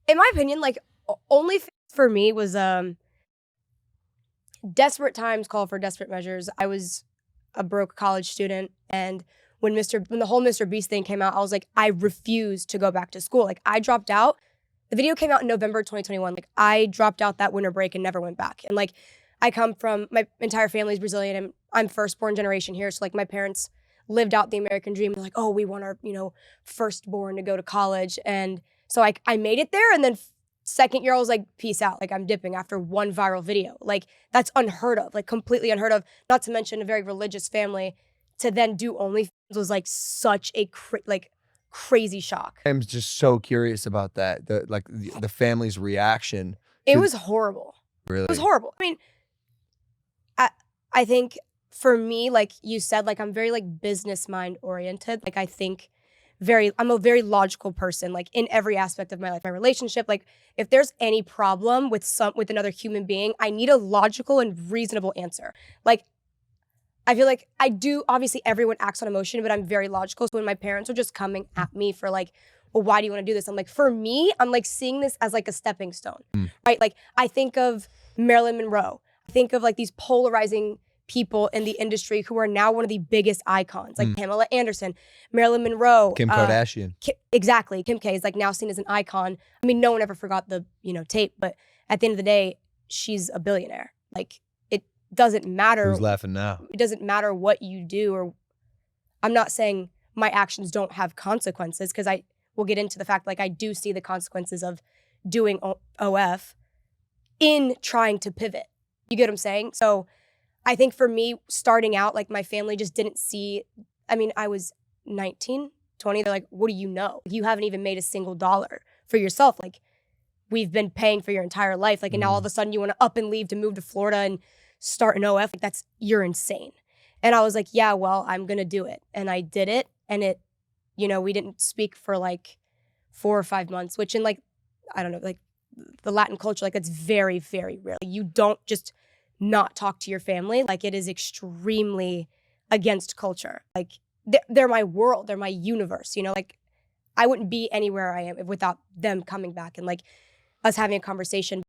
in my opinion, like, OnlyFans for me was, desperate times call for desperate measures. I was a broke college student, and when the whole Mr. Beast thing came out, I was like, I refuse to go back to school. Like, I dropped out. The video came out in November 2021. Like, I dropped out that winter break and never went back. And like, I come from, my entire family's Brazilian, and I'm firstborn generation here. So like, my parents lived out the American dream. They're like, oh, we want our, firstborn to go to college. And so I made it there. And then second year, I was like, peace out. Like, I'm dipping after one viral video. Like, that's unheard of, like completely unheard of. Not to mention a very religious family. To then do OnlyFans was like such a crazy shock. I'm just so curious about that. The family's reaction. It was horrible. Really? It was horrible. I mean, I think for me, like you said, like I'm very like business mind oriented. Like I'm a very logical person, like in every aspect of my life, my relationship. Like if there's any problem with another human being, I need a logical and reasonable answer. Like I feel like I do, obviously everyone acts on emotion, but I'm very logical. So when my parents are just coming at me for like, well, why do you want to do this? I'm like, for me, I'm like seeing this as like a stepping stone, right? Like I think of Marilyn Monroe. I think of like these polarizing people in the industry who are now one of the biggest icons, like Pamela Anderson, Marilyn Monroe. Kim Kardashian. Exactly. Kim K is like now seen as an icon. I mean, no one ever forgot the, tape, but at the end of the day, she's a billionaire. Like, doesn't matter. Who's laughing now? It doesn't matter what you do, or I'm not saying my actions don't have consequences, because I will get into the fact like I do see the consequences of doing OF in trying to pivot. You get what I'm saying? So I think for me, starting out, like my family just didn't see, I mean, I was 19, 20. They're like, what do you know? You haven't even made a single dollar for yourself. Like, we've been paying for your entire life. Like, and now all of a sudden you want to up and leave to move to Florida and start an OF, like you're insane. And I was like, yeah, well, I'm gonna do it. And I did it. And it, we didn't speak for like 4 or 5 months, which in like, I don't know, like the Latin culture, like it's very, very rare. You don't just not talk to your family. Like it is extremely against culture. Like they're my world, they're my universe, like I wouldn't be anywhere I am without them coming back and like us having a conversation.